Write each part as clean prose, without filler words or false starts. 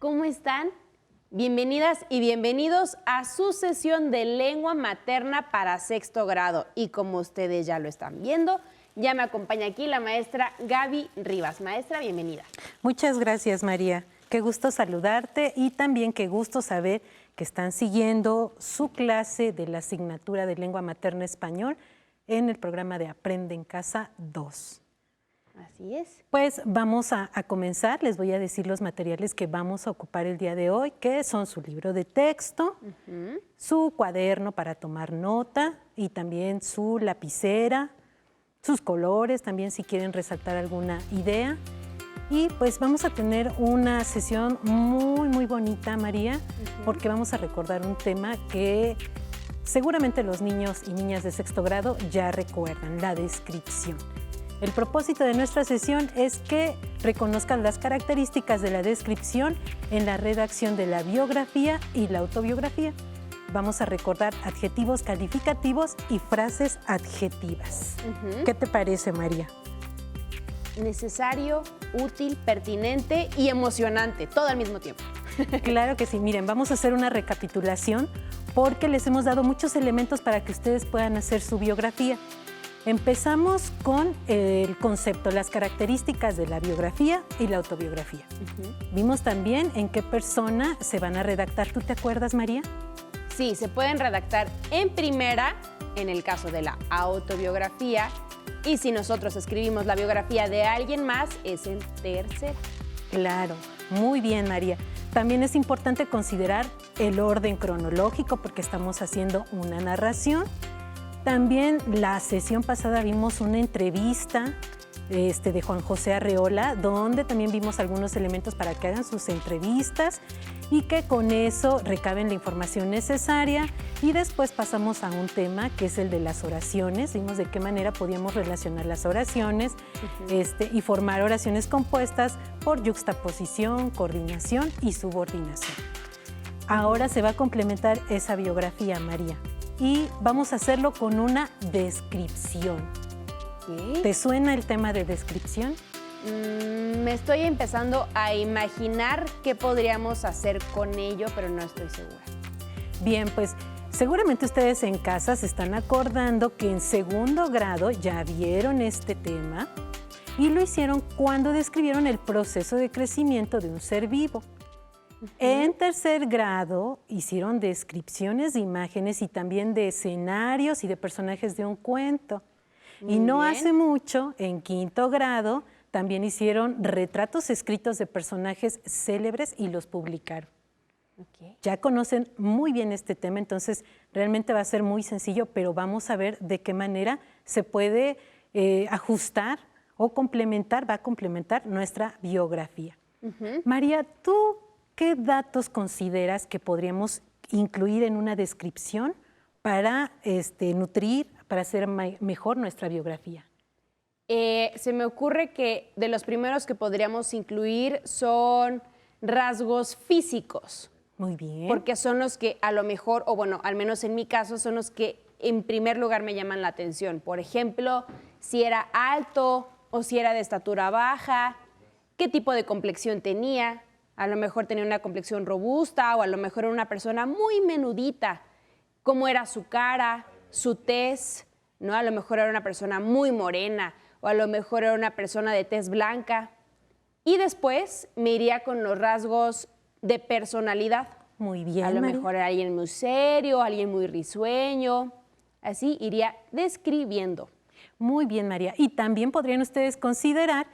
¿Cómo están? Bienvenidas y bienvenidos a su sesión de lengua materna para sexto grado. Y como ustedes ya lo están viendo, ya me acompaña aquí la maestra Gaby Rivas. Maestra, bienvenida. Muchas gracias, María. Qué gusto saludarte y también qué gusto saber que están siguiendo su clase de la asignatura de lengua materna español en el programa de Aprende en Casa 2. Así es. Pues vamos a comenzar. Les voy a decir los materiales que vamos a ocupar el día de hoy, que son su libro de texto, su cuaderno para tomar nota y también su lapicera, sus colores, también si quieren resaltar alguna idea. Y pues vamos a tener una sesión muy bonita, María, porque vamos a recordar un tema que seguramente los niños y niñas de sexto grado ya recuerdan, la descripción. El propósito de nuestra sesión es que reconozcan las características de la descripción en la redacción de la biografía y la autobiografía. Vamos a recordar adjetivos calificativos y frases adjetivas. ¿Qué te parece, María? Necesario, útil, pertinente y emocionante, todo al mismo tiempo. Claro que sí. Miren, vamos a hacer una recapitulación porque les hemos dado muchos elementos para que ustedes puedan hacer su biografía. Empezamos con el concepto, las características de la biografía y la autobiografía. Vimos también en qué persona se van a redactar. ¿Tú te acuerdas, María? Sí, se pueden redactar en primera, en el caso de la autobiografía, y si nosotros escribimos la biografía de alguien más, es en tercera. Claro, muy bien, María. También es importante considerar el orden cronológico porque estamos haciendo una narración. También la sesión pasada vimos una entrevista de Juan José Arreola, donde también vimos algunos elementos para que hagan sus entrevistas y que con eso recaben la información necesaria. Y después pasamos a un tema que es el de las oraciones. Vimos de qué manera podíamos relacionar las oraciones y formar oraciones compuestas por yuxtaposición, coordinación y subordinación. Ahora se va a complementar esa biografía, María, y vamos a hacerlo con una descripción. ¿Qué? ¿Te suena el tema de descripción? Me estoy empezando a imaginar qué podríamos hacer con ello, pero no estoy segura. Bien, pues seguramente ustedes en casa se están acordando que en segundo grado ya vieron este tema y lo hicieron cuando describieron el proceso de crecimiento de un ser vivo. En tercer grado hicieron descripciones de imágenes y también de escenarios y de personajes de un cuento. Y no hace mucho, en quinto grado, también hicieron retratos escritos de personajes célebres y los publicaron. Ya conocen muy bien este tema, entonces realmente va a ser muy sencillo, pero vamos a ver de qué manera se puede ajustar o complementar, va a complementar nuestra biografía. María, ¿tú qué datos consideras que podríamos incluir en una descripción para nutrir, para hacer mejor nuestra biografía? Se me ocurre que de los primeros que podríamos incluir son rasgos físicos. Muy bien. Porque son los que a lo mejor, o bueno, al menos en mi caso, son los que en primer lugar me llaman la atención. Por ejemplo, si era alto o si era de estatura baja, qué tipo de complexión tenía. A lo mejor tenía una complexión robusta o a lo mejor era una persona muy menudita. Cómo era su cara, su tez, ¿no? A lo mejor era una persona muy morena o a lo mejor era una persona de tez blanca. Y después me iría con los rasgos de personalidad. Muy bien, A lo María. mejor era alguien muy serio, alguien muy risueño. Así iría describiendo. Muy bien, María. Y también podrían ustedes considerar,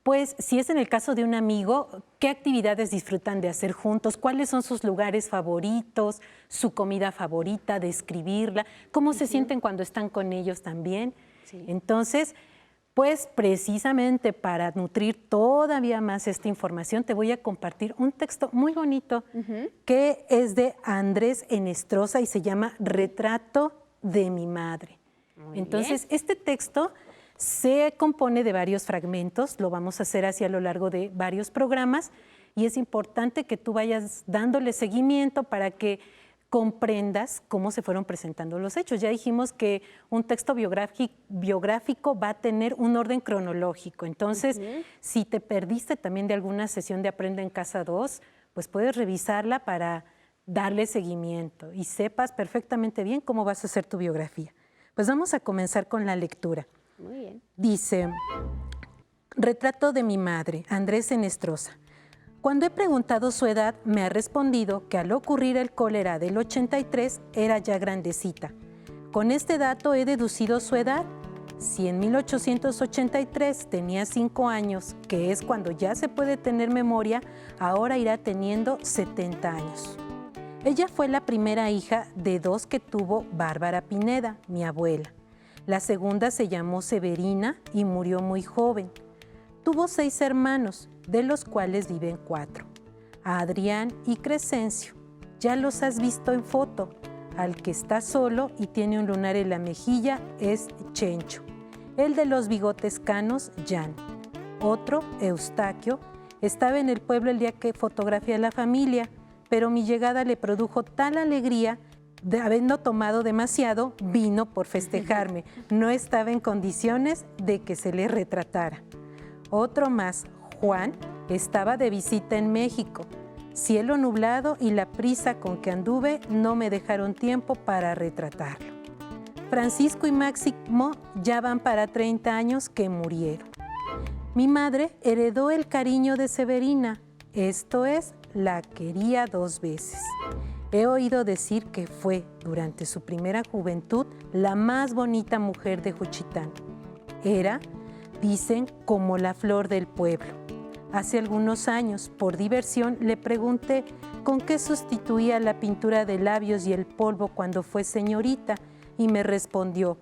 pues, si es en el caso de un amigo, ¿qué actividades disfrutan de hacer juntos? ¿Cuáles son sus lugares favoritos? ¿Su comida favorita? Describirla. ¿Cómo se sienten cuando están con ellos también? Sí. Entonces, pues precisamente para nutrir todavía más esta información, te voy a compartir un texto muy bonito que es de Andrés Enestrosa y se llama Retrato de mi madre. Entonces, este texto se compone de varios fragmentos, lo vamos a hacer así a lo largo de varios programas y es importante que tú vayas dándole seguimiento para que comprendas cómo se fueron presentando los hechos. Ya dijimos que un texto biográfico va a tener un orden cronológico. Entonces, si te perdiste también de alguna sesión de Aprende en Casa 2, pues puedes revisarla para darle seguimiento y sepas perfectamente bien cómo vas a hacer tu biografía. Pues vamos a comenzar con la lectura. Muy bien. Dice, retrato de mi madre, Andrés Enestrosa. Cuando he preguntado su edad, me ha respondido que al ocurrir el cólera del 83 era ya grandecita. Con este dato he deducido su edad. Si en 1883 tenía 5 años, que es cuando ya se puede tener memoria, ahora irá teniendo 70 años. Ella fue la primera hija de 2 que tuvo Bárbara Pineda, mi abuela. La segunda se llamó Severina y murió muy joven. Tuvo 6 hermanos, de los cuales viven 4. A Adrián y Crescencio. Ya los has visto en foto. Al que está solo y tiene un lunar en la mejilla es Chencho. El de los bigotes canos, Jan. Otro, Eustaquio, estaba en el pueblo el día que fotografié a la familia, pero mi llegada le produjo tal alegría, de habiendo tomado demasiado, vino por festejarme. No estaba en condiciones de que se le retratara. Otro más, Juan, estaba de visita en México. Cielo nublado y la prisa con que anduve no me dejaron tiempo para retratarlo. Francisco y Máximo ya van para 30 años que murieron. Mi madre heredó el cariño de Severina, esto es, la quería 2 veces. He oído decir que fue, durante su primera juventud, la más bonita mujer de Juchitán. Era, dicen, como la flor del pueblo. Hace algunos años, por diversión, le pregunté con qué sustituía la pintura de labios y el polvo cuando fue señorita, y me respondió,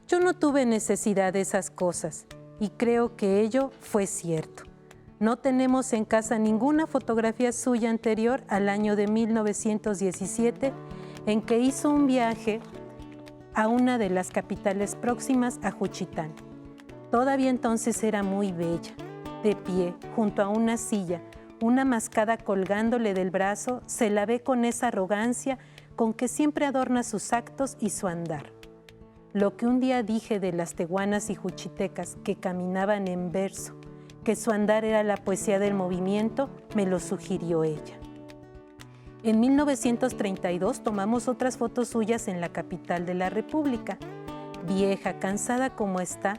yo no tuve necesidad de esas cosas, y creo que ello fue cierto. No tenemos en casa ninguna fotografía suya anterior al año de 1917, en que hizo un viaje a una de las capitales próximas a Juchitán. Todavía entonces era muy bella, de pie, junto a una silla, una mascada colgándole del brazo, se la ve con esa arrogancia con que siempre adorna sus actos y su andar. Lo que un día dije de las tehuanas y juchitecas que caminaban en verso, que su andar era la poesía del movimiento, me lo sugirió ella. En 1932 tomamos otras fotos suyas en la capital de la República. Vieja, cansada como está,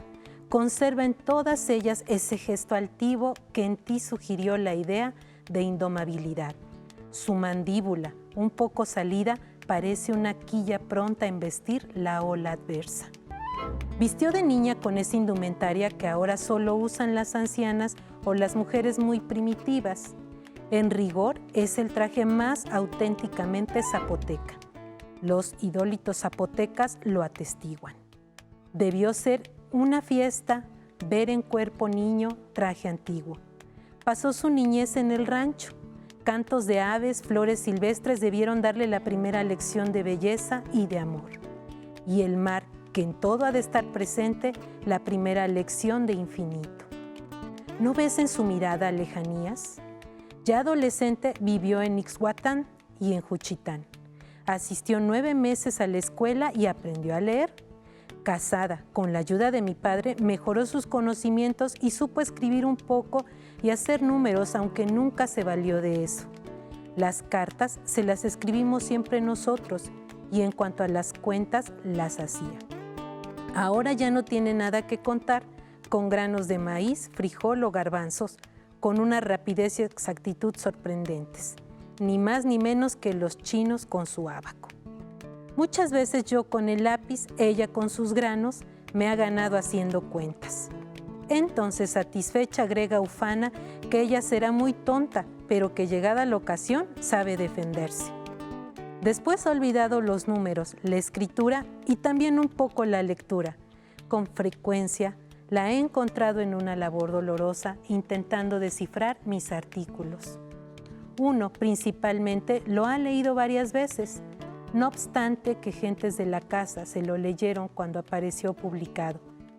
conserva en todas ellas ese gesto altivo que en ti sugirió la idea de indomabilidad. Su mandíbula, un poco salida, parece una quilla pronta a embestir la ola adversa. Vistió de niña con esa indumentaria que ahora solo usan las ancianas o las mujeres muy primitivas. En rigor, es el traje más auténticamente zapoteca. Los idólitos zapotecas lo atestiguan. Debió ser una fiesta ver en cuerpo niño traje antiguo. Pasó su niñez en el rancho. Cantos de aves, flores silvestres debieron darle la primera lección de belleza y de amor. Y el mar, que en todo ha de estar presente, la primera lección de infinito. ¿No ves en su mirada lejanías? Ya adolescente vivió en Ixhuatán y en Juchitán. Asistió 9 meses a la escuela y aprendió a leer. Casada, con la ayuda de mi padre, mejoró sus conocimientos y supo escribir un poco y hacer números, aunque nunca se valió de eso. Las cartas se las escribimos siempre nosotros y en cuanto a las cuentas, las hacía. Ahora ya no tiene nada que contar con granos de maíz, frijol o garbanzos, con una rapidez y exactitud sorprendentes, ni más ni menos que los chinos con su ábaco. Muchas veces yo con el lápiz, ella con sus granos, me ha ganado haciendo cuentas. Entonces, satisfecha, agrega ufana que ella será muy tonta, pero que llegada la ocasión sabe defenderse. Después ha olvidado los números, la escritura y también un poco la lectura. Con frecuencia la he encontrado en una labor dolorosa intentando descifrar mis artículos. Uno, principalmente, lo ha leído varias veces, no obstante que gentes de la casa se lo leyeron cuando apareció publicado,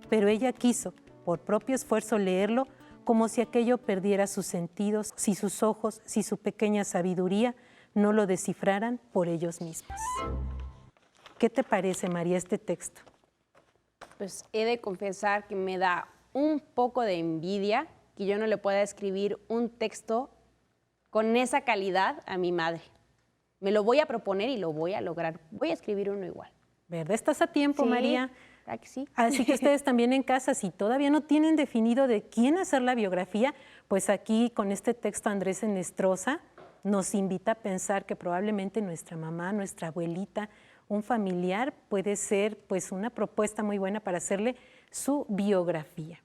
pero ella quiso, por propio esfuerzo, leerlo como si aquello perdiera sus sentidos, si sus ojos, si su pequeña sabiduría no lo descifraran por ellos mismos. ¿Qué te parece, María, este texto? Pues he de confesar que me da un poco de envidia que yo no le pueda escribir un texto con esa calidad a mi madre. Me lo voy a proponer y lo voy a lograr. Voy a escribir uno igual. ¿Verdad? Estás a tiempo, Sí, María. ¿verdad que sí? Así que ustedes también en casa, si todavía no tienen definido de quién hacer la biografía, pues aquí con este texto Andrés Enestrosa nos invita a pensar que probablemente nuestra mamá, nuestra abuelita, un familiar puede ser pues una propuesta muy buena para hacerle su biografía.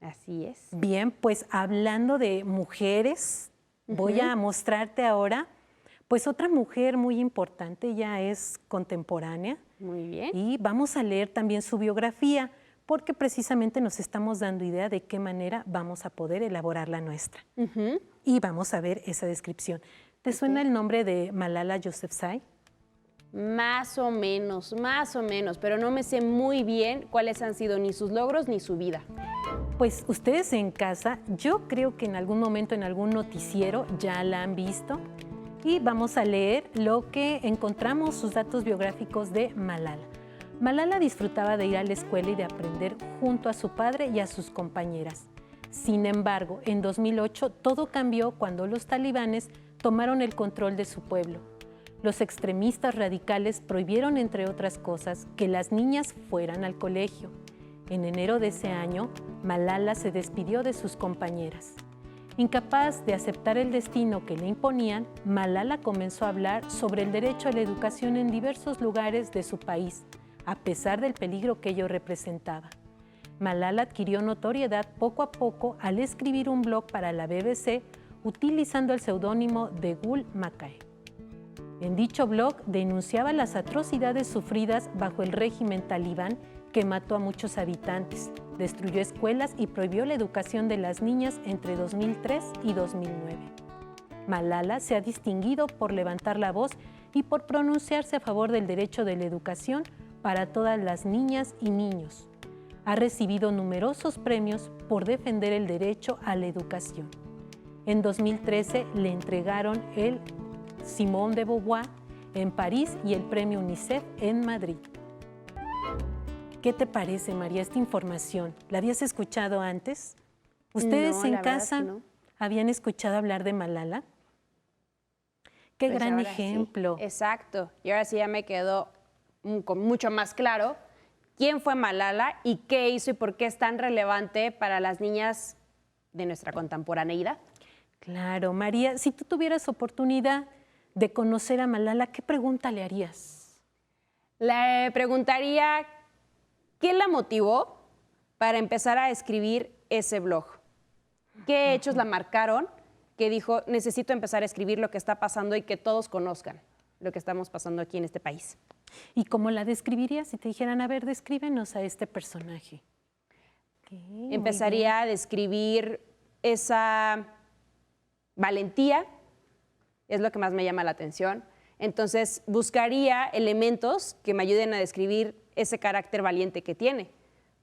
Así es. Bien, pues hablando de mujeres, voy a mostrarte ahora pues otra mujer muy importante, ella es contemporánea. Muy bien. Y vamos a leer también su biografía, porque precisamente nos estamos dando idea de qué manera vamos a poder elaborar la nuestra. Y vamos a ver esa descripción. ¿Te suena el nombre de Malala Yousafzai? Más o menos, pero no me sé muy bien cuáles han sido ni sus logros ni su vida. Pues ustedes en casa, yo creo que en algún momento en algún noticiero ya la han visto. Y vamos a leer lo que encontramos, sus datos biográficos de Malala. Malala disfrutaba de ir a la escuela y de aprender junto a su padre y a sus compañeras. Sin embargo, en 2008 todo cambió cuando los talibanes tomaron el control de su pueblo. Los extremistas radicales prohibieron, entre otras cosas, que las niñas fueran al colegio. En enero de ese año, Malala se despidió de sus compañeras. Incapaz de aceptar el destino que le imponían, Malala comenzó a hablar sobre el derecho a la educación en diversos lugares de su país, a pesar del peligro que ello representaba. Malala adquirió notoriedad poco a poco al escribir un blog para la BBC utilizando el seudónimo de Gul Mackay. En dicho blog denunciaba las atrocidades sufridas bajo el régimen talibán que mató a muchos habitantes, destruyó escuelas y prohibió la educación de las niñas entre 2003 y 2009. Malala se ha distinguido por levantar la voz y por pronunciarse a favor del derecho de la educación para todas las niñas y niños. Ha recibido numerosos premios por defender el derecho a la educación. En 2013 le entregaron el Simone de Beauvoir en París y el premio UNICEF en Madrid. ¿Qué te parece, María, esta información? ¿La habías escuchado antes? ¿Ustedes No, en la verdad casa es que no. habían escuchado hablar de Malala? Qué Pues gran ahora sí. ejemplo. Exacto. Y ahora sí ya me quedó con mucho más claro quién fue Malala y qué hizo y por qué es tan relevante para las niñas de nuestra contemporaneidad. Claro, María, si tú tuvieras oportunidad de conocer a Malala, ¿qué pregunta le harías? Le preguntaría qué la motivó para empezar a escribir ese blog. ¿Qué hechos la marcaron que dijo, necesito empezar a escribir lo que está pasando y que todos conozcan lo que estamos pasando aquí en este país? ¿Y cómo la describirías si te dijeran, a ver, descríbenos a este personaje? Empezaría a describir esa valentía, es lo que más me llama la atención. Entonces, buscaría elementos que me ayuden a describir ese carácter valiente que tiene.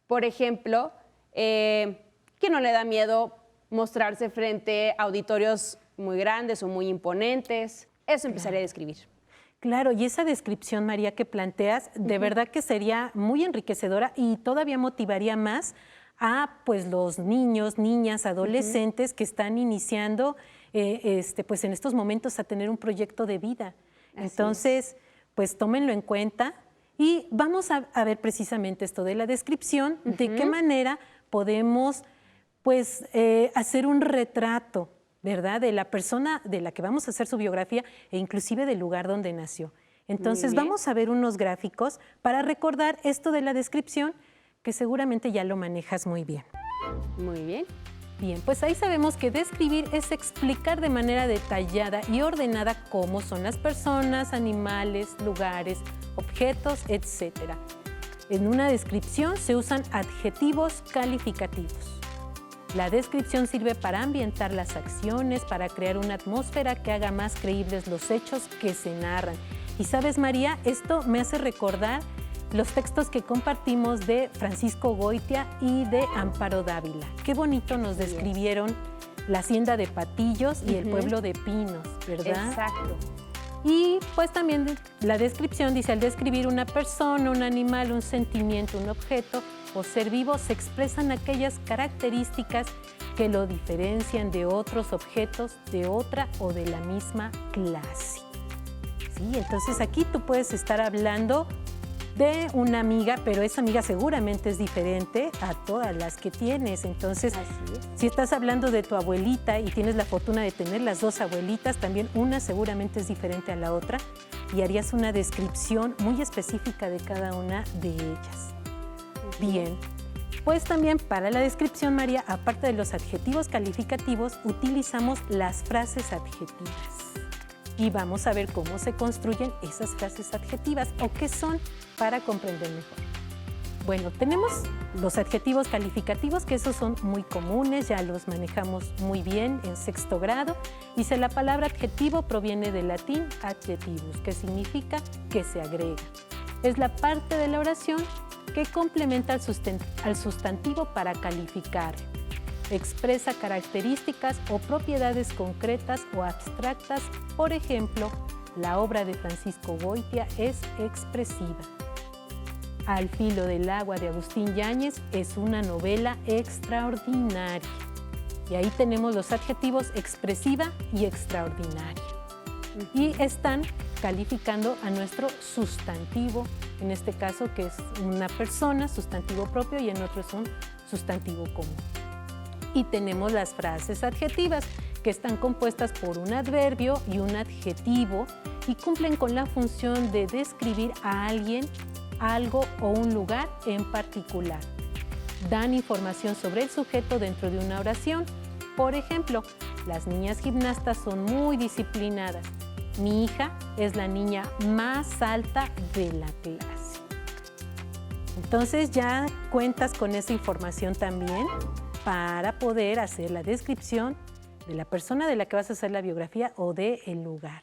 Por ejemplo, que no le da miedo mostrarse frente a auditorios muy grandes o muy imponentes. Eso empezaría a describir. Claro, y esa descripción, María, que planteas, de verdad que sería muy enriquecedora y todavía motivaría más a pues, los niños, niñas, adolescentes que están iniciando pues, en estos momentos a tener un proyecto de vida. Entonces, pues tómenlo en cuenta y vamos a ver precisamente esto de la descripción, de qué manera podemos pues, hacer un retrato, ¿verdad?, de la persona de la que vamos a hacer su biografía e inclusive del lugar donde nació. Entonces vamos a ver unos gráficos para recordar esto de la descripción que seguramente ya lo manejas muy bien. Muy bien. Bien, pues ahí sabemos que describir es explicar de manera detallada y ordenada cómo son las personas, animales, lugares, objetos, etc. En una descripción se usan adjetivos calificativos. La descripción sirve para ambientar las acciones, para crear una atmósfera que haga más creíbles los hechos que se narran. Y sabes, María, esto me hace recordar los textos que compartimos de Francisco Goitia y de Amparo Dávila. Qué bonito nos describieron la hacienda de Patillos y el pueblo de Pinos, ¿verdad? Exacto. Y pues también la descripción dice, al describir una persona, un animal, un sentimiento, un objeto o ser vivo, se expresan aquellas características que lo diferencian de otros objetos de otra o de la misma clase. Sí, entonces aquí tú puedes estar hablando de una amiga, pero esa amiga seguramente es diferente a todas las que tienes. Entonces, si estás hablando de tu abuelita y tienes la fortuna de tener las dos abuelitas, también una seguramente es diferente a la otra y harías una descripción muy específica de cada una de ellas. Bien, pues también para la descripción, María, aparte de los adjetivos calificativos, utilizamos las frases adjetivas. Y vamos a ver cómo se construyen esas frases adjetivas o qué son para comprender mejor. Bueno, tenemos los adjetivos calificativos, que esos son muy comunes, ya los manejamos muy bien en sexto grado. Dice, la palabra adjetivo proviene del latín adjectivus, que significa que se agrega. Es la parte de la oración que complementa al sustantivo para calificar. Expresa características o propiedades concretas o abstractas. Por ejemplo, la obra de Francisco Goitia es expresiva. Al filo del agua de Agustín Yáñez es una novela extraordinaria. Y ahí tenemos los adjetivos expresiva y extraordinaria. Y están calificando a nuestro sustantivo, en este caso que es una persona, sustantivo propio, y en otro es un sustantivo común. Y tenemos las frases adjetivas, que están compuestas por un adverbio y un adjetivo y cumplen con la función de describir a alguien, algo o un lugar en particular. Dan información sobre el sujeto dentro de una oración. Por ejemplo, las niñas gimnastas son muy disciplinadas. Mi hija es la niña más alta de la clase. Entonces ya cuentas con esa información también para poder hacer la descripción de la persona de la que vas a hacer la biografía o del lugar.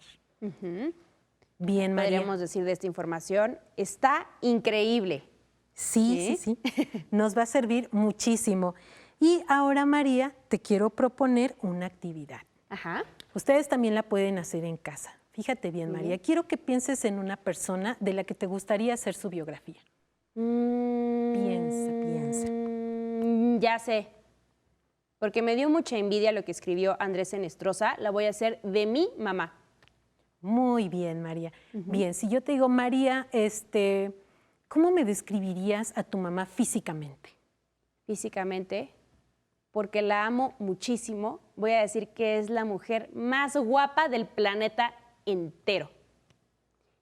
Bien, María. Podríamos decir de esta información, está increíble. Sí. Nos va a servir muchísimo. Y ahora, María, te quiero proponer una actividad. Ajá. Ustedes también la pueden hacer en casa. Fíjate bien, María. Quiero que pienses en una persona de la que te gustaría hacer su biografía. Piensa. Ya sé. Porque me dio mucha envidia lo que escribió Andrés Enestrosa. La voy a hacer de mi mamá. Muy bien, María. Bien, si yo te digo, María, ¿cómo me describirías a tu mamá físicamente? Físicamente, porque la amo muchísimo, voy a decir que es la mujer más guapa del planeta entero.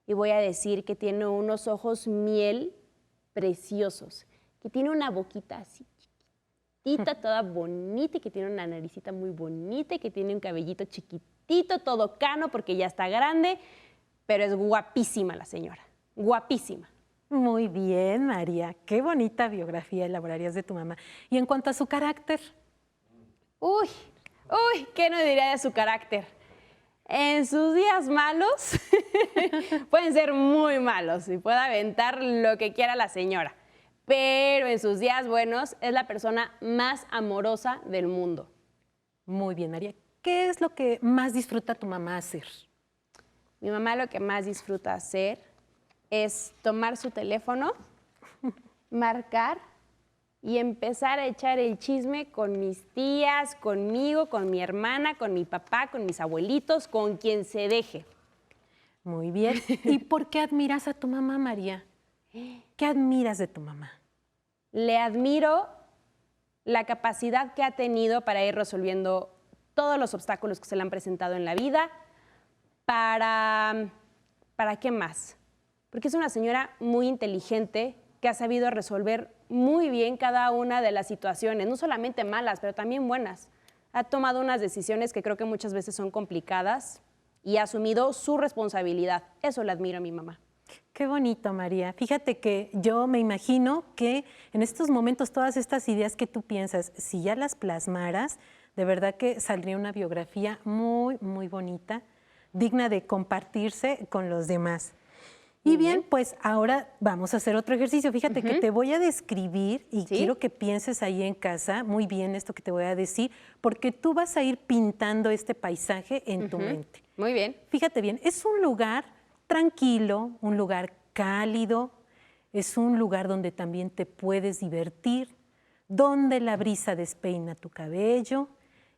Y voy a decir que tiene unos ojos miel preciosos, que tiene una boquita así chiquitita, toda bonita, y que tiene una naricita muy bonita, y que tiene un cabellito chiquitito, todo cano, porque ya está grande, pero es guapísima la señora, guapísima. Muy bien, María. Qué bonita biografía elaborarías de tu mamá. Y en cuanto a su carácter. Uy, ¿qué no diría de su carácter? En sus días malos, pueden ser muy malos y puede aventar lo que quiera la señora. Pero en sus días buenos es la persona más amorosa del mundo. Muy bien, María. ¿Qué es lo que más disfruta tu mamá hacer? Mi mamá lo que más disfruta hacer es tomar su teléfono, marcar y empezar a echar el chisme con mis tías, conmigo, con mi hermana, con mi papá, con mis abuelitos, con quien se deje. Muy bien. ¿Y por qué admiras a tu mamá, María? ¿Qué admiras de tu mamá? Le admiro la capacidad que ha tenido para ir resolviendo todos los obstáculos que se le han presentado en la vida. ¿Para qué más? Porque es una señora muy inteligente que ha sabido resolver muy bien cada una de las situaciones, no solamente malas, pero también buenas. Ha tomado unas decisiones que creo que muchas veces son complicadas y ha asumido su responsabilidad. Eso le admiro a mi mamá. Qué bonito, María. Fíjate que yo me imagino que en estos momentos todas estas ideas que tú piensas, si ya las plasmaras, de verdad que saldría una biografía muy, muy bonita, digna de compartirse con los demás. Y bien, pues ahora vamos a hacer otro ejercicio. Fíjate que te voy a describir y ¿Sí? quiero que pienses ahí en casa muy bien esto que te voy a decir, porque tú vas a ir pintando este paisaje en tu mente. Muy bien. Fíjate bien, es un lugar tranquilo, un lugar cálido, es un lugar donde también te puedes divertir, donde la brisa despeina tu cabello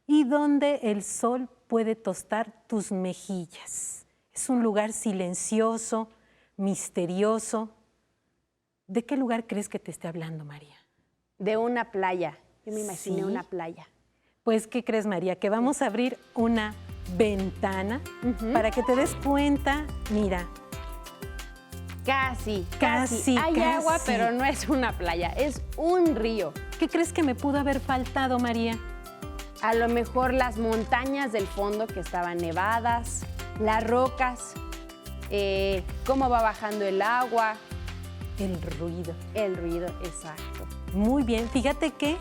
y donde el sol puede tostar tus mejillas. Es un lugar silencioso, misterioso. ¿De qué lugar crees que te esté hablando, María? De una playa. Yo me imaginé ¿Sí? una playa. Pues, ¿qué crees, María? Que vamos a abrir una ventana para que te des cuenta. Mira, Casi. Hay Casi. agua, pero no es una playa, es un río. ¿qué crees que me pudo haber faltado, María? A lo mejor las montañas del fondo que estaban nevadas, las rocas, cómo va bajando el agua, El ruido. el ruido, exacto. Muy bien, fíjate que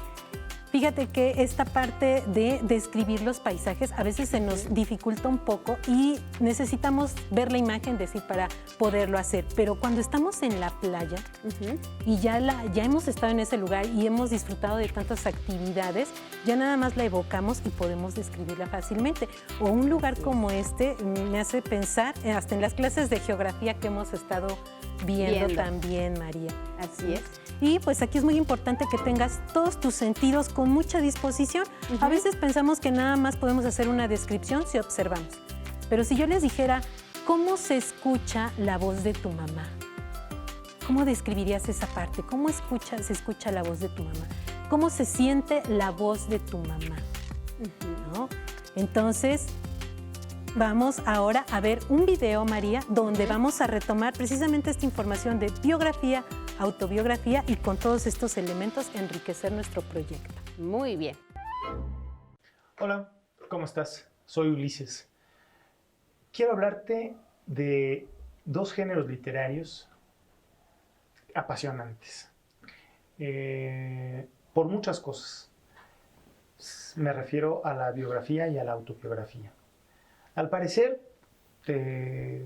esta parte de describir los paisajes a veces se nos dificulta un poco y necesitamos ver la imagen, decir, para poderlo hacer. Pero cuando estamos en la playa y ya hemos estado en ese lugar y hemos disfrutado de tantas actividades, ya nada más la evocamos y podemos describirla fácilmente. O un lugar como este me hace pensar, hasta en las clases de geografía que hemos estado viendo también, María. Así es. Y pues aquí es muy importante que tengas todos tus sentidos con mucha disposición. A veces pensamos que nada más podemos hacer una descripción si observamos. Pero si yo les dijera, ¿cómo se escucha la voz de tu mamá? ¿Cómo describirías esa parte? ¿Cómo se escucha la voz de tu mamá? ¿Cómo se siente la voz de tu mamá? ¿No? Entonces, vamos ahora a ver un video, María, donde vamos a retomar precisamente esta información de biografía, autobiografía y con todos estos elementos enriquecer nuestro proyecto. Muy bien. Hola, ¿cómo estás? Soy Ulises. Quiero hablarte de dos géneros literarios apasionantes. Por muchas cosas. Me refiero a la biografía y a la autobiografía. Al parecer, te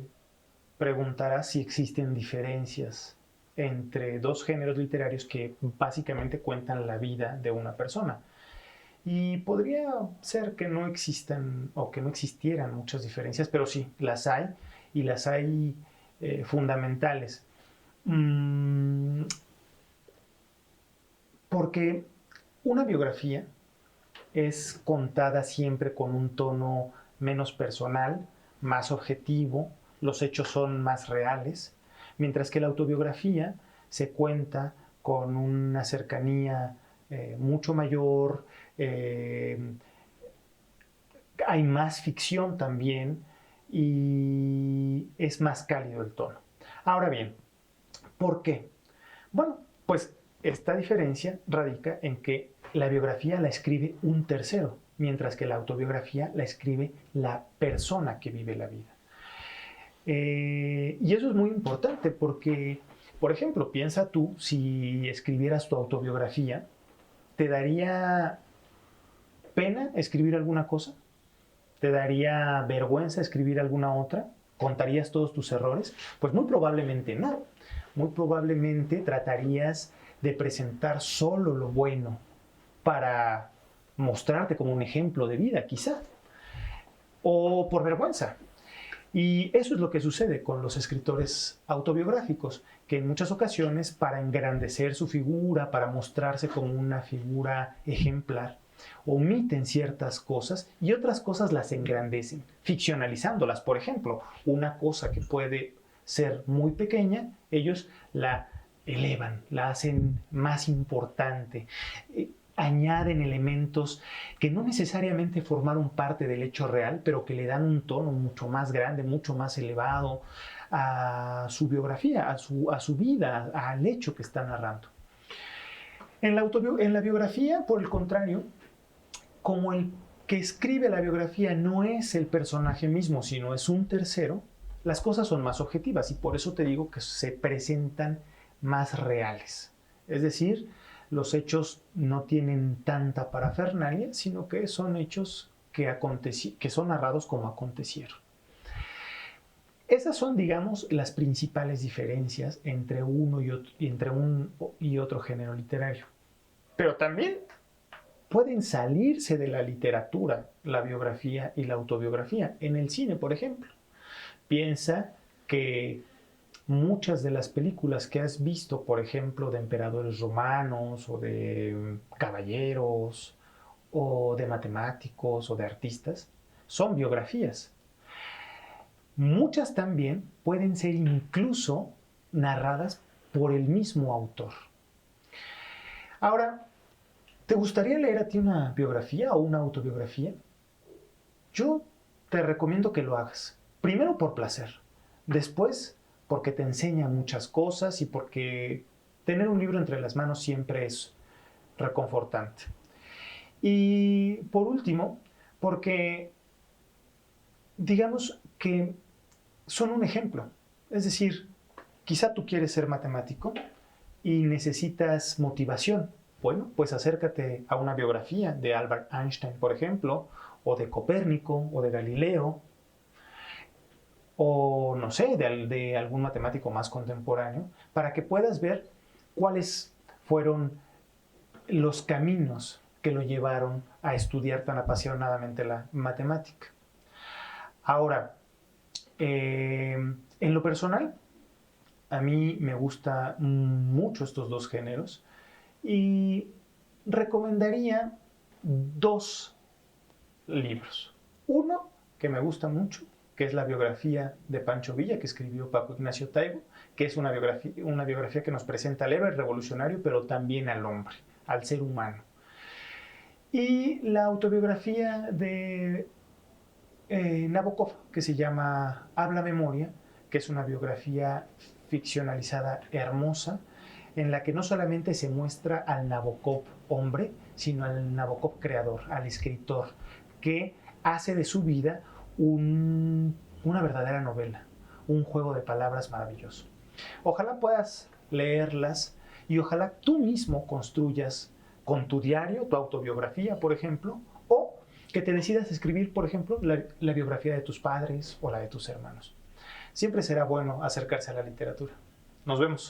preguntarás si existen diferencias entre dos géneros literarios que básicamente cuentan la vida de una persona. Y podría ser que no existan o que no existieran muchas diferencias, pero sí, las hay y las hay fundamentales. Porque una biografía es contada siempre con un tono menos personal, más objetivo, los hechos son más reales, mientras que la autobiografía se cuenta con una cercanía mucho mayor, hay más ficción también y es más cálido el tono. Ahora bien, ¿por qué? Bueno, pues esta diferencia radica en que la biografía la escribe un tercero, mientras que la autobiografía la escribe la persona que vive la vida. Y eso es muy importante porque, por ejemplo, piensa tú, si escribieras tu autobiografía, ¿te daría pena escribir alguna cosa? ¿Te daría vergüenza escribir alguna otra? ¿Contarías todos tus errores? Pues muy probablemente no. Muy probablemente tratarías de presentar solo lo bueno para mostrarte como un ejemplo de vida, quizá. O por vergüenza. Y eso es lo que sucede con los escritores autobiográficos, que en muchas ocasiones, para engrandecer su figura, para mostrarse como una figura ejemplar, omiten ciertas cosas y otras cosas las engrandecen, ficcionalizándolas. Por ejemplo, una cosa que puede ser muy pequeña, ellos la elevan, la hacen más importante, añaden elementos que no necesariamente formaron parte del hecho real, pero que le dan un tono mucho más grande, mucho más elevado a su biografía, a su vida, al hecho que está narrando. En la biografía, por el contrario, como el que escribe la biografía no es el personaje mismo, sino es un tercero, las cosas son más objetivas y por eso te digo que se presentan más reales. Es decir, los hechos no tienen tanta parafernalia, sino que son hechos que son narrados como acontecieron. Esas son, digamos, las principales diferencias entre uno y otro género literario. Pero también pueden salirse de la literatura, la biografía y la autobiografía. En el cine, por ejemplo, piensa que muchas de las películas que has visto, por ejemplo, de emperadores romanos o de caballeros o de matemáticos o de artistas, son biografías. Muchas también pueden ser incluso narradas por el mismo autor. Ahora, ¿te gustaría leer a ti una biografía o una autobiografía? Yo te recomiendo que lo hagas. Primero por placer, después porque te enseña muchas cosas y porque tener un libro entre las manos siempre es reconfortante. Y por último, porque digamos que son un ejemplo. Es decir, quizá tú quieres ser matemático y necesitas motivación. Bueno, pues acércate a una biografía de Albert Einstein, por ejemplo, o de Copérnico, o de Galileo, o no sé, de algún matemático más contemporáneo, para que puedas ver cuáles fueron los caminos que lo llevaron a estudiar tan apasionadamente la matemática. Ahora, en lo personal, a mí me gustan mucho estos dos géneros y recomendaría 2 libros. Uno que me gusta mucho, que es la biografía de Pancho Villa, que escribió Paco Ignacio Taibo, que es una biografía que nos presenta al héroe revolucionario, pero también al hombre, al ser humano. Y la autobiografía de Nabokov, que se llama Habla Memoria, que es una biografía ficcionalizada hermosa, en la que no solamente se muestra al Nabokov hombre, sino al Nabokov creador, al escritor, que hace de su vida una verdadera novela, un juego de palabras maravilloso. Ojalá puedas leerlas y ojalá tú mismo construyas con tu diario, tu autobiografía, por ejemplo, o que te decidas escribir, por ejemplo, la biografía de tus padres o la de tus hermanos. Siempre será bueno acercarse a la literatura. Nos vemos.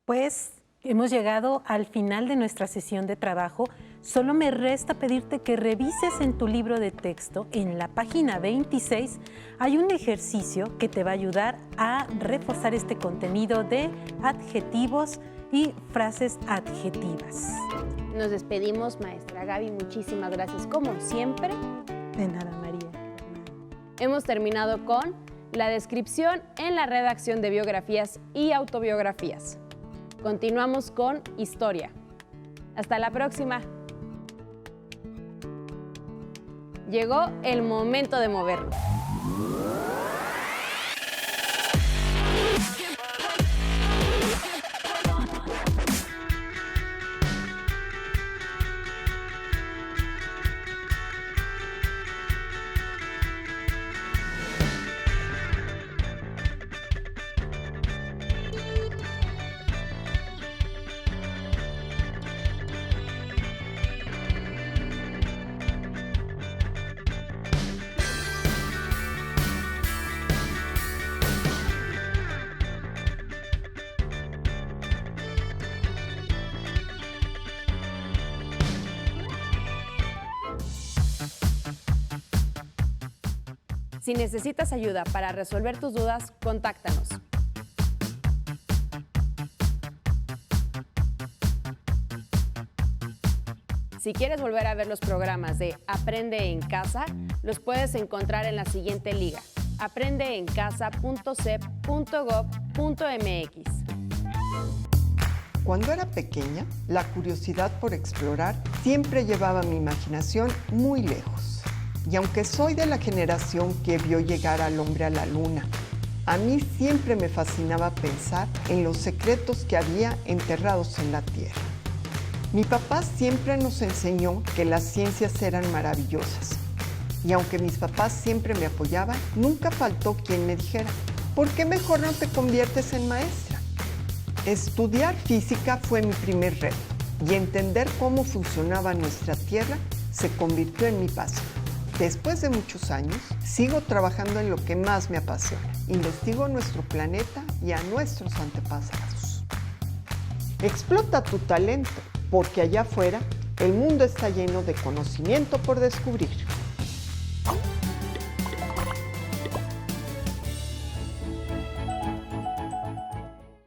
Pues hemos llegado al final de nuestra sesión de trabajo. Solo me resta pedirte que revises en tu libro de texto, en la página 26, hay un ejercicio que te va a ayudar a reforzar este contenido de adjetivos y frases adjetivas. Nos despedimos, maestra Gaby. Muchísimas gracias, como siempre. De nada, María. Hemos terminado con la descripción en la redacción de biografías y autobiografías. Continuamos con historia. Hasta la próxima. Llegó el momento de movernos. Si necesitas ayuda para resolver tus dudas, contáctanos. Si quieres volver a ver los programas de Aprende en Casa, los puedes encontrar en la siguiente liga: aprendeencasa.cep.gov.mx. Cuando era pequeña, la curiosidad por explorar siempre llevaba mi imaginación muy lejos. Y aunque soy de la generación que vio llegar al hombre a la luna, a mí siempre me fascinaba pensar en los secretos que había enterrados en la tierra. Mi papá siempre nos enseñó que las ciencias eran maravillosas. Y aunque mis papás siempre me apoyaban, nunca faltó quien me dijera: ¿por qué mejor no te conviertes en maestra? Estudiar física fue mi primer reto y entender cómo funcionaba nuestra Tierra se convirtió en mi pasión. Después de muchos años, sigo trabajando en lo que más me apasiona. Investigo nuestro planeta y a nuestros antepasados. Explota tu talento, porque allá afuera el mundo está lleno de conocimiento por descubrir.